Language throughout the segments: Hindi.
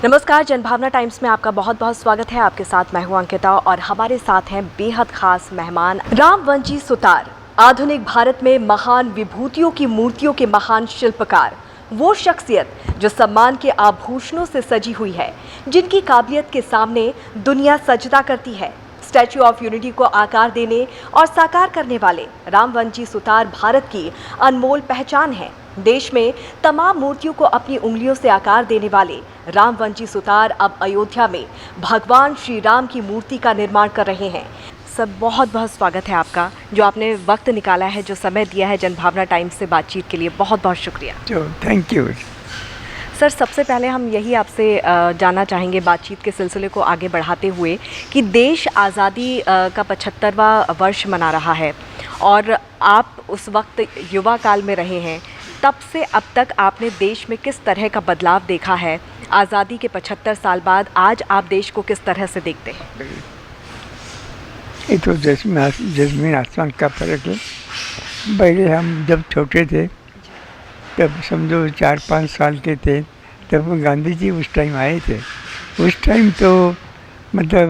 नमस्कार, जनभावना टाइम्स में आपका बहुत बहुत स्वागत है। आपके साथ मैं हूं अंकिता और हमारे साथ हैं बेहद खास मेहमान रामवंजी सुतार, आधुनिक भारत में महान विभूतियों की मूर्तियों के महान शिल्पकार, वो शख्सियत जो सम्मान के आभूषणों से सजी हुई है, जिनकी काबिलियत के सामने दुनिया सजदा करती है। स्टैच्यू ऑफ यूनिटी को आकार देने और साकार करने वाले रामवंजी सुतार भारत की अनमोल पहचान है। देश में तमाम मूर्तियों को अपनी उंगलियों से आकार देने वाले रामवंजी सुतार अब अयोध्या में भगवान श्री राम की मूर्ति का निर्माण कर रहे हैं। सर, बहुत बहुत स्वागत है आपका, जो आपने वक्त निकाला है, जो समय दिया है जनभावना टाइम्स से बातचीत के लिए। बहुत बहुत शुक्रिया। थैंक यू सर, सबसे पहले हम यही आपसे जानना चाहेंगे, बातचीत के सिलसिले को आगे बढ़ाते हुए, कि देश आज़ादी का 75वां वर्ष मना रहा है और आप उस वक्त युवा काल में रहे हैं। तब से अब तक आपने देश में किस तरह का बदलाव देखा है? आज़ादी के 75 साल बाद आज आप देश को किस तरह से देखते हैं? ये तो जमीन आसमान का फ़र्क है। पहले हम जब छोटे थे, तब समझो 4-5 साल के थे, तब गांधी जी उस टाइम आए थे। उस टाइम तो मतलब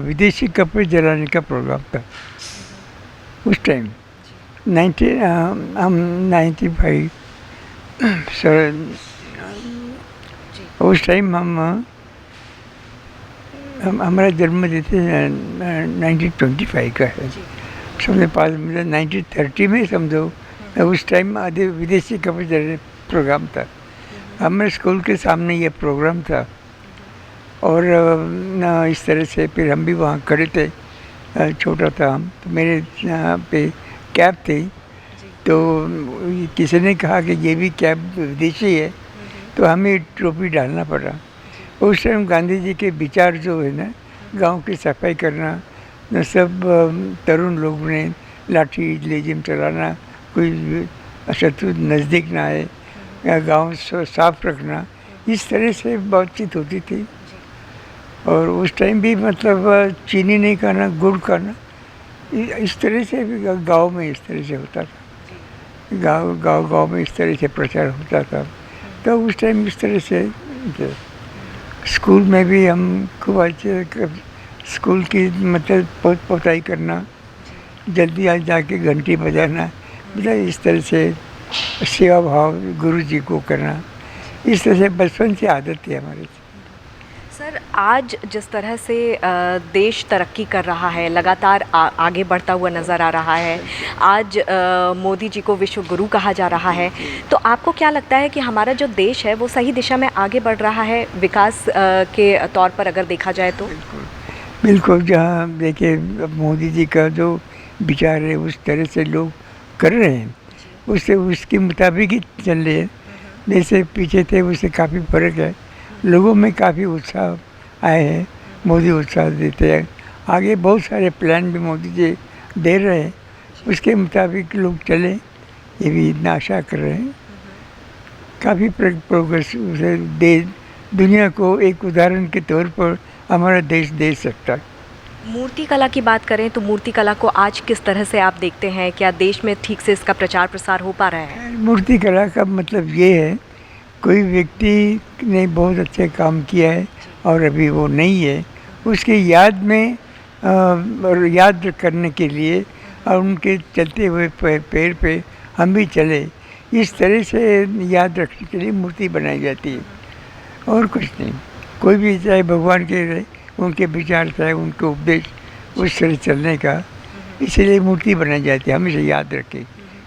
विदेशी कपड़े जलाने का प्रोग्राम था उस टाइम। हम 95 सर, उस टाइम हमारा जन्म देते 1925 का है। समझो 1930 में समझो उस टाइम आधे विदेशी कपड़े जलाने प्रोग्राम था। हमारे स्कूल के सामने ये प्रोग्राम था और इस तरह से फिर हम भी वहाँ खड़े थे। छोटा था हम, तो मेरे यहाँ पे कैप थी, तो किसी ने कहा कि ये भी कैप विदेशी है, तो हमें टोपी डालना पड़ा। उस टाइम गांधी जी के विचार जो है ना, गांव की सफाई करना, न सब तरुण लोग ने लाठी लेजिम चलाना, कोई शत्रु नज़दीक ना आए, गांव साफ रखना, इस तरह से बातचीत होती थी। और उस टाइम भी मतलब चीनी नहीं खाना, गुड़ खाना, इस तरह से भी गांव में इस तरह से होता था। गांव में इस तरह से प्रचार होता था। तो उस टाइम इस तरह से स्कूल में भी हम खूब अच्छे स्कूल की मतलब पोताई करना, जल्दी आज जाके घंटी बजाना, मतलब इस तरह से सेवा भाव गुरु जी को करना, इस तरह से बचपन से आदत थी हमारे। सर, आज जिस तरह से देश तरक्की कर रहा है, लगातार आगे बढ़ता हुआ नज़र आ रहा है, आज मोदी जी को विश्व गुरु कहा जा रहा है, तो आपको क्या लगता है कि हमारा जो देश है वो सही दिशा में आगे बढ़ रहा है विकास के तौर पर अगर देखा जाए तो? बिल्कुल, जहाँ देखिए मोदी जी का जो विचार है उस तरह से लोग कर रहे हैं, उससे उसके मुताबिक ही चल रहे हैं। जैसे पीछे थे उससे काफ़ी फ़र्क है, लोगों में काफ़ी उत्साह आए हैं, मोदी उत्साह देते हैं। आगे बहुत सारे प्लान भी मोदी जी दे रहे हैं, उसके मुताबिक लोग चले, ये भी इतना आशा कर रहे हैं। काफ़ी प्रोग्रेस उसे दे, दुनिया को एक उदाहरण के तौर पर हमारा देश दे सकता है। मूर्ति कला की बात करें तो मूर्ति कला को आज किस तरह से आप देखते हैं? क्या देश में ठीक से इसका प्रचार प्रसार हो पा रहा है? मूर्ति कला का मतलब ये है, कोई व्यक्ति ने बहुत अच्छे काम किया है और अभी वो नहीं है, उसके याद में और याद करने के लिए और उनके चलते हुए पैर पे हम भी चले, इस तरह से याद रखने के लिए मूर्ति बनाई जाती है और कुछ नहीं। कोई भी चाहे भगवान के रहे, उनके विचार चाहे उनके उपदेश, उस तरह चलने का, इसीलिए मूर्ति बनाई जाती है। हमेशा याद रखें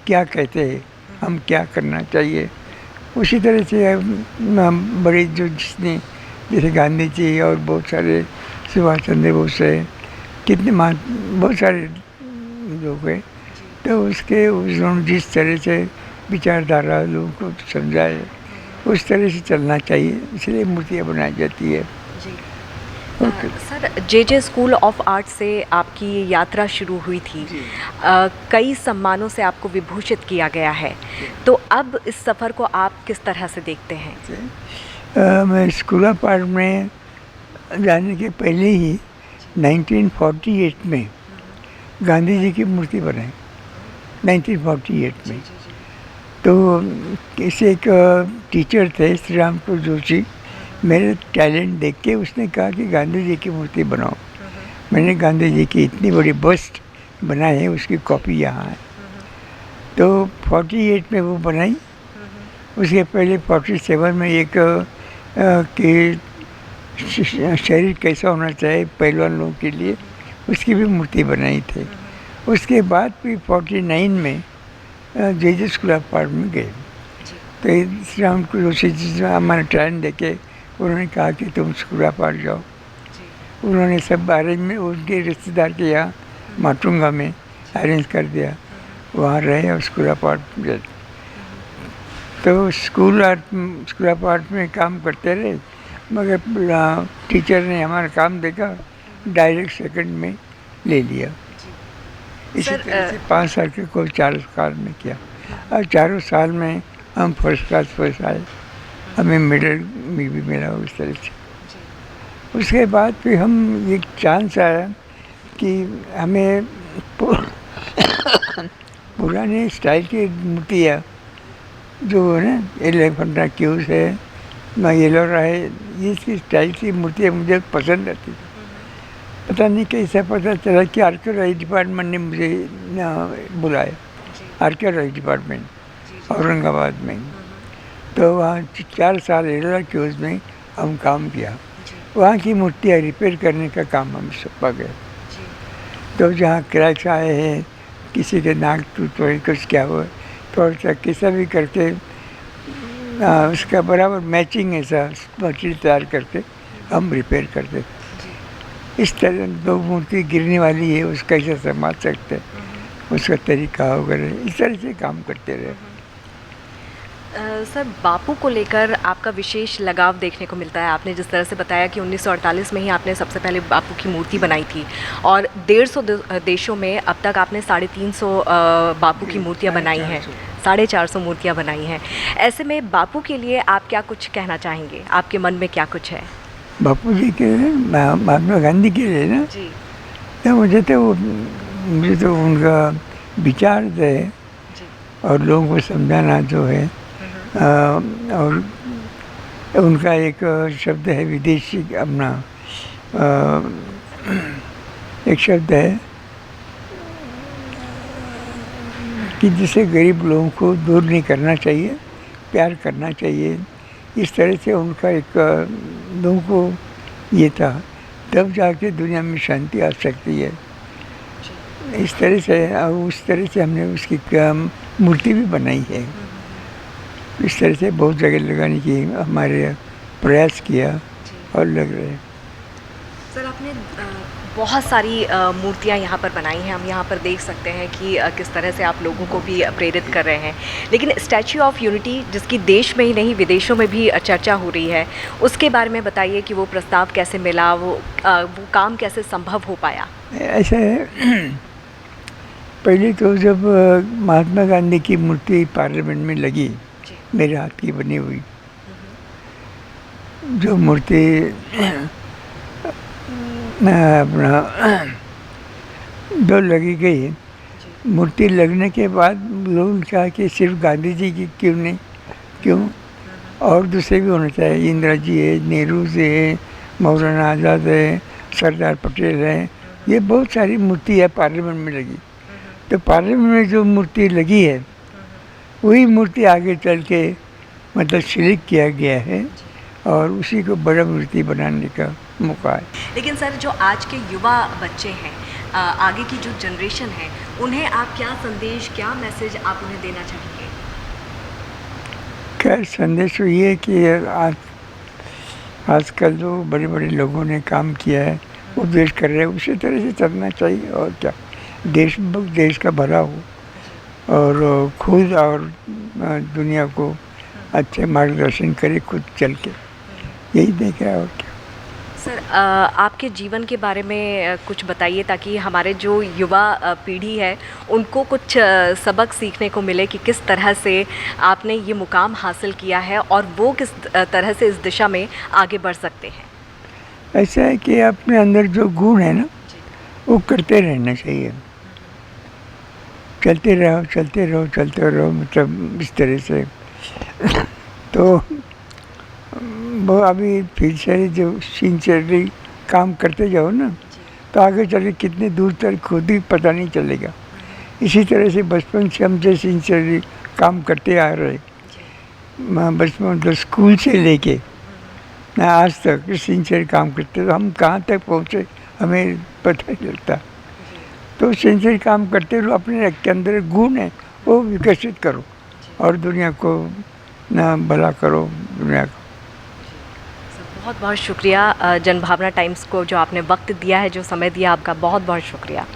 क्या कहते हैं, हम क्या करना चाहिए। उसी तरह से हम बड़े जो जिसने जैसे गांधी जी और बहुत सारे सुभाष चंद्र बोस है, कितने बहुत सारे लोग हैं, तो उसके उन्होंने जिस तरह से विचारधारा लोगों को समझाए, उस तरह से चलना चाहिए, इसलिए मूर्तियाँ बनाई जाती है। Sir, J school of art से आपकी यात्रा शुरू हुई थी, कई सम्मानों से आपको विभूषित किया गया है, तो अब इस सफ़र को आप किस तरह से देखते हैं? मैं स्कूल ऑफ आर्ट में जाने के पहले ही 1948 में गांधी जी की मूर्ति बनाई, 1948 में। तो किसी एक टीचर थे श्री रामपुर जोशी, मेरे टैलेंट देख के उसने कहा कि गांधी जी की मूर्ति बनाओ। मैंने गांधी जी की इतनी बड़ी बस्ट बनाई है, उसकी कॉपी यहाँ है। तो 48 में वो बनाई। उसके पहले 47 में एक कि शरीर कैसा होना चाहिए पहलवान लोगों के लिए, उसकी भी मूर्ति बनाई थी। उसके बाद भी 49 में जेजे स्कूल ऑफ आर्ट में गए। तो इस राउंड को उसी चीज़ में हमारा ट्रेन देके उन्होंने कहा कि तुम स्कूल ऑफ आर्ट जाओ। उन्होंने सब अरेंज में उनके रिश्तेदार के यहाँ माटुंगा में अरेंज कर दिया, वहाँ रहे और स्कूल ऑफ आर्ट गए। तो स्कूल ऑफ आर्ट में काम करते रहे, मगर टीचर ने हमारा काम देखा, डायरेक्ट सेकंड में ले लिया। इसी तरह से 5 साल के कोर्स 4 साल में किया और 4 साल में हम फर्स्ट क्लास फर्स्ट आए, हमें मेडल भी मिला उस तरह से। उसके बाद फिर हम एक चांस आया कि हमें पुराने स्टाइल की मूर्तियाँ जो है ना, एलिफेंटा क्यूज है, येलोरा है, ये इसकी स्टाइल की मूर्तियाँ मुझे पसंद आती थी। पता नहीं कैसे पता चला कि आर्कियोलॉजी डिपार्टमेंट ने मुझे बुलाया, आर्कियोलॉजी डिपार्टमेंट औरंगाबाद में। तो वहाँ 4 साल येलोरा क्यूज में हम काम किया। वहाँ की मूर्तियाँ रिपेयर करने का काम हम सौंपा गया। तो जहाँ क्रैक्स आए हैं, किसी के नाक टूट हुए, कुछ क्या हुआ, थोड़ा सा कैसा भी करके उसका बराबर मैचिंग ऐसा मटेरियल तैयार करके हम रिपेयर करते थे। इस तरह दो मूर्ति गिरने वाली है, उसका कैसे संभाल सकते हैं, उसका तरीका वगैरह, इस तरह से काम करते रहे। सर, बापू को लेकर आपका विशेष लगाव देखने को मिलता है। आपने जिस तरह से बताया कि 1948 में ही आपने सबसे पहले बापू की मूर्ति बनाई थी और 150 देशों में अब तक आपने 350 बापू की मूर्तियां बनाई हैं, 450 मूर्तियां बनाई हैं। ऐसे में बापू के लिए आप क्या कुछ कहना चाहेंगे? आपके मन में क्या कुछ है? बापू जी के महात्मा गांधी के लिए ना जी, तो मुझे तो उनका विचार है और लोगों को समझाना जो है, और उनका एक शब्द है विदेशी अपना, एक शब्द है कि जिसे गरीब लोगों को दूर नहीं करना चाहिए, प्यार करना चाहिए। इस तरह से उनका एक लोगों को ये था, तब जाके दुनिया में शांति आ सकती है। इस तरह से और उस तरह से हमने उसकी मूर्ति भी बनाई है। इस तरह से बहुत जगह लगाने की हमारे प्रयास किया और लग रहे हैं। सर, आपने बहुत सारी मूर्तियाँ यहाँ पर बनाई हैं। हम यहाँ पर देख सकते हैं कि किस तरह से आप लोगों को भी प्रेरित कर रहे हैं। लेकिन स्टैच्यू ऑफ यूनिटी, जिसकी देश में ही नहीं विदेशों में भी चर्चा हो रही है, उसके बारे में बताइए कि वो प्रस्ताव कैसे मिला, वो काम कैसे संभव हो पाया? ऐसा है, पहले तो जब महात्मा गांधी की मूर्ति पार्लियामेंट में लगी, मेरे हाथ की बनी हुई जो मूर्ति अपना जो लगी गई, मूर्ति लगने के बाद लोगों ने कहा कि सिर्फ गांधी जी की क्यों नहीं, क्यों और दूसरे भी होने चाहिए। इंदिरा जी है, नेहरू जी है, मौलाना आज़ाद है, सरदार पटेल है, ये बहुत सारी मूर्ति है पार्लियामेंट में लगी। तो पार्लियामेंट में जो मूर्ति लगी है वही मूर्ति आगे चल के मतलब सिलेक्ट किया गया है और उसी को बड़ा मूर्ति बनाने का मौका है। लेकिन सर, जो आज के युवा बच्चे हैं, आगे की जो जनरेशन है, उन्हें आप क्या संदेश, क्या मैसेज आप उन्हें देना चाहेंगे? खैर, संदेश ये है कि आजकल जो बड़े बड़े लोगों ने काम किया है, उपदेश कर रहे हैं, उसी तरह से चलना चाहिए। और क्या, देश का भला हो और खुद और दुनिया को अच्छे मार्गदर्शन करे, खुद चल के, यही देखा है। और क्या सर, आपके जीवन के बारे में कुछ बताइए ताकि हमारे जो युवा पीढ़ी है उनको कुछ सबक सीखने को मिले कि किस तरह से आपने ये मुकाम हासिल किया है और वो किस तरह से इस दिशा में आगे बढ़ सकते हैं। ऐसा है कि अपने अंदर जो गुण है ना, वो करते रहना चाहिए। चलते रहो चलते रहो चलते रहो, मतलब इस तरह से। तो वो अभी फिर से जो सिंसियरली काम करते जाओ ना, तो आगे चल के कितने दूर तक खुद ही पता नहीं चलेगा। इसी तरह से बचपन से हम जो सिंसियरली काम करते आ रहे, बचपन मतलब स्कूल से लेके आज तक सिंसियर काम करते, तो हम कहाँ तक पहुँचे हमें पता नहीं लगता। तो सिंसियर काम करते रहो, अपने के अंदर गुण है वो विकसित करो और दुनिया को ना भला करो, दुनिया को। बहुत बहुत शुक्रिया जनभावना टाइम्स को जो आपने वक्त दिया है, जो समय दिया, आपका बहुत बहुत शुक्रिया।